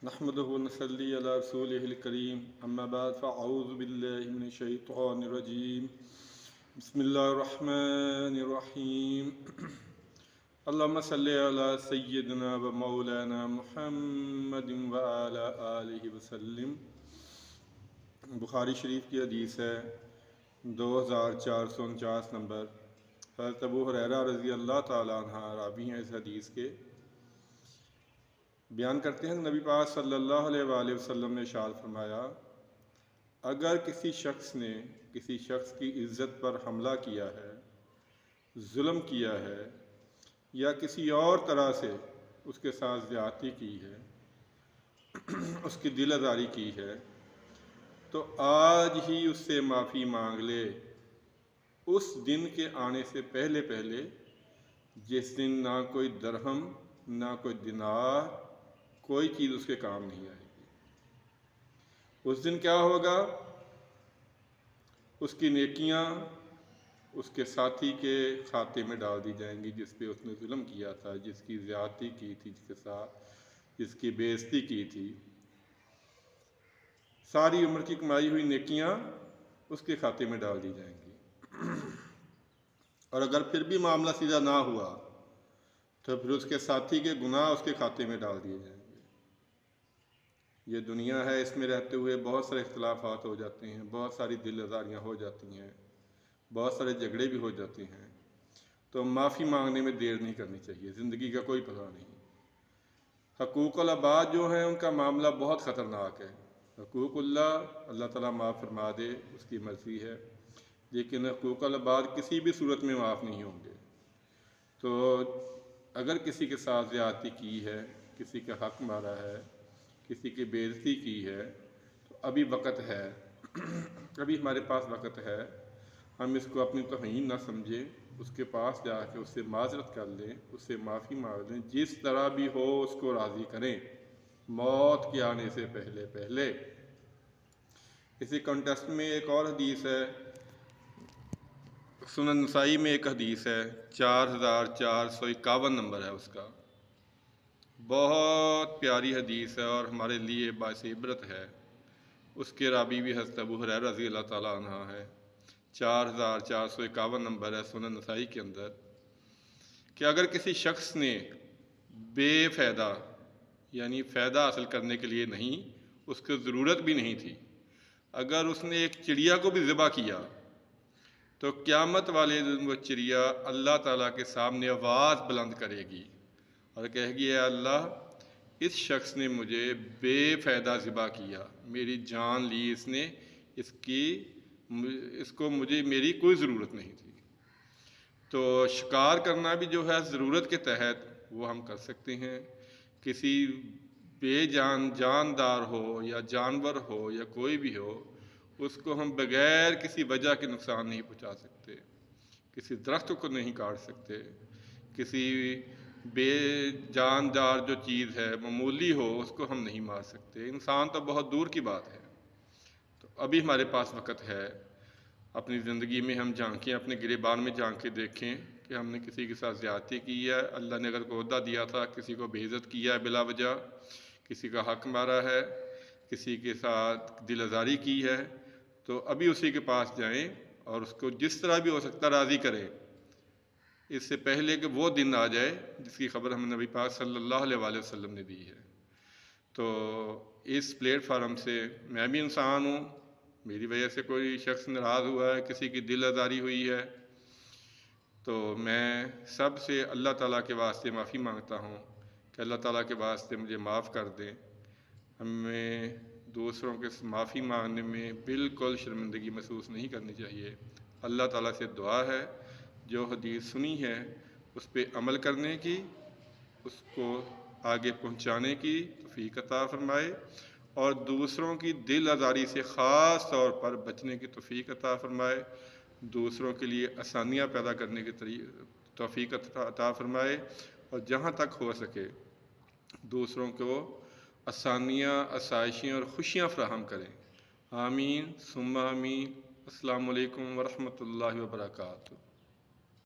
نحمدہ و نصلی علی رسولہ الکریم اما بعد فاعوذ باللہ من الشیطان الرجیم بسم اللہ الرحمن الرحیم اللہم صلی علی سیدنا و مولانا محمد و علی آلہ وسلم۔ بخاری شریف کی حدیث ہے 2449 نمبر۔ حضرت ابو ہریرہ رضی اللہ تعالیٰ عنہ راوی ہیں اس حدیث کے، بیان کرتے ہیں کہ نبی پاک صلی اللہ علیہ وآلہ وسلم نے ارشاد فرمایا، اگر کسی شخص نے کسی شخص کی عزت پر حملہ کیا ہے، ظلم کیا ہے یا کسی اور طرح سے اس کے ساتھ زیادتی کی ہے، اس کی دل آزاری کی ہے، تو آج ہی اس سے معافی مانگ لے، اس دن کے آنے سے پہلے پہلے جس دن نہ کوئی درہم نہ کوئی دینار، کوئی چیز اس کے کام نہیں آئے گی۔ اس دن کیا ہوگا؟ اس کی نیکیاں اس کے ساتھی کے کھاتے میں ڈال دی جائیں گی جس پہ اس نے ظلم کیا تھا، جس کی زیادتی کی تھی، جس کے ساتھ جس کی بے عزتی کی تھی۔ ساری عمر کی کمائی ہوئی نیکیاں اس کے کھاتے میں ڈال دی جائیں گی، اور اگر پھر بھی معاملہ سیدھا نہ ہوا تو پھر اس کے ساتھی کے گناہ اس کے کھاتے میں ڈال دیے جائیں گے۔ یہ دنیا ہے، اس میں رہتے ہوئے بہت سارے اختلافات ہو جاتے ہیں، بہت ساری دل آزاریاں ہو جاتی ہیں، بہت سارے جھگڑے بھی ہو جاتے ہیں، تو معافی مانگنے میں دیر نہیں کرنی چاہیے، زندگی کا کوئی پتہ نہیں۔ حقوق العباد جو ہیں ان کا معاملہ بہت خطرناک ہے۔ حقوق اللہ تعالیٰ معاف فرما دے، اس کی مرضی ہے، لیکن حقوق العباد کسی بھی صورت میں معاف نہیں ہوں گے۔ تو اگر کسی کے ساتھ زیادتی کی ہے، کسی کا حق مارا ہے، کسی کی بے عزتی کی ہے، تو ابھی وقت ہے، ابھی ہمارے پاس وقت ہے، ہم اس کو اپنی توہین نہ سمجھیں، اس کے پاس جا کے اس سے معذرت کر لیں، اس سے معافی مانگ لیں، جس طرح بھی ہو اس کو راضی کریں موت کے آنے سے پہلے پہلے۔ اسی کانٹیکسٹ میں ایک اور حدیث ہے، سنن نسائی میں ایک حدیث ہے، 4451 نمبر ہے اس کا، بہت پیاری حدیث ہے اور ہمارے لیے باعث عبرت ہے۔ اس کے راوی بھی حضرت ابو ہریرہ رضی اللہ تعالیٰ عنہ ہے، 4451 نمبر ہے سنن نسائی کے اندر، کہ اگر کسی شخص نے بے فائدہ، یعنی فائدہ حاصل کرنے کے لیے نہیں، اس کو ضرورت بھی نہیں تھی، اگر اس نے ایک چڑیا کو بھی ذبح کیا تو قیامت والے دن وہ چڑیا اللہ تعالیٰ کے سامنے آواز بلند کرے گی اور کہے گی، اے اللہ، اس شخص نے مجھے بے فائدہ ذبح کیا، میری جان لی اس نے، اس کو مجھے میری کوئی ضرورت نہیں تھی۔ تو شکار کرنا بھی جو ہے ضرورت کے تحت وہ ہم کر سکتے ہیں، کسی بے جاندار ہو یا جانور ہو یا کوئی بھی ہو، اس کو ہم بغیر کسی وجہ کے نقصان نہیں پہنچا سکتے، کسی درخت کو نہیں کاٹ سکتے، کسی بے جاندار جو چیز ہے معمولی ہو اس کو ہم نہیں مار سکتے، انسان تو بہت دور کی بات ہے۔ تو ابھی ہمارے پاس وقت ہے، اپنی زندگی میں ہم جھانکیں، اپنے گریبان میں جھانک کے دیکھیں کہ ہم نے کسی کے ساتھ زیادتی کی ہے، اللہ نے اگر کوئی عہدہ دیا تھا، کسی کو بے عزت کیا ہے بلا وجہ، کسی کا حق مارا ہے، کسی کے ساتھ دل آزاری کی ہے، تو ابھی اسی کے پاس جائیں اور اس کو جس طرح بھی ہو سکتا راضی کریں، اس سے پہلے کہ وہ دن آ جائے جس کی خبر ہم نبی پاک صلی اللہ علیہ وآلہ وسلم نے دی ہے۔ تو اس پلیٹ فارم سے میں بھی انسان ہوں، میری وجہ سے کوئی شخص ناراض ہوا ہے، کسی کی دل آزاری ہوئی ہے، تو میں سب سے اللہ تعالیٰ کے واسطے معافی مانگتا ہوں کہ اللہ تعالیٰ کے واسطے مجھے معاف کر دیں۔ ہمیں دوسروں کے معافی مانگنے میں بالکل شرمندگی محسوس نہیں کرنی چاہیے۔ اللہ تعالیٰ سے دعا ہے جو حدیث سنی ہے اس پہ عمل کرنے کی، اس کو آگے پہنچانے کی توفیق عطا فرمائے، اور دوسروں کی دل آزاری سے خاص طور پر بچنے کی توفیق عطا فرمائے، دوسروں کے لیے آسانیاں پیدا کرنے کی توفیق عطا فرمائے، اور جہاں تک ہو سکے دوسروں کو آسانیاں، آسائشیں اور خوشیاں فراہم کریں۔ آمین ثم آمین۔ السلام علیکم ورحمۃ اللہ وبرکاتہ۔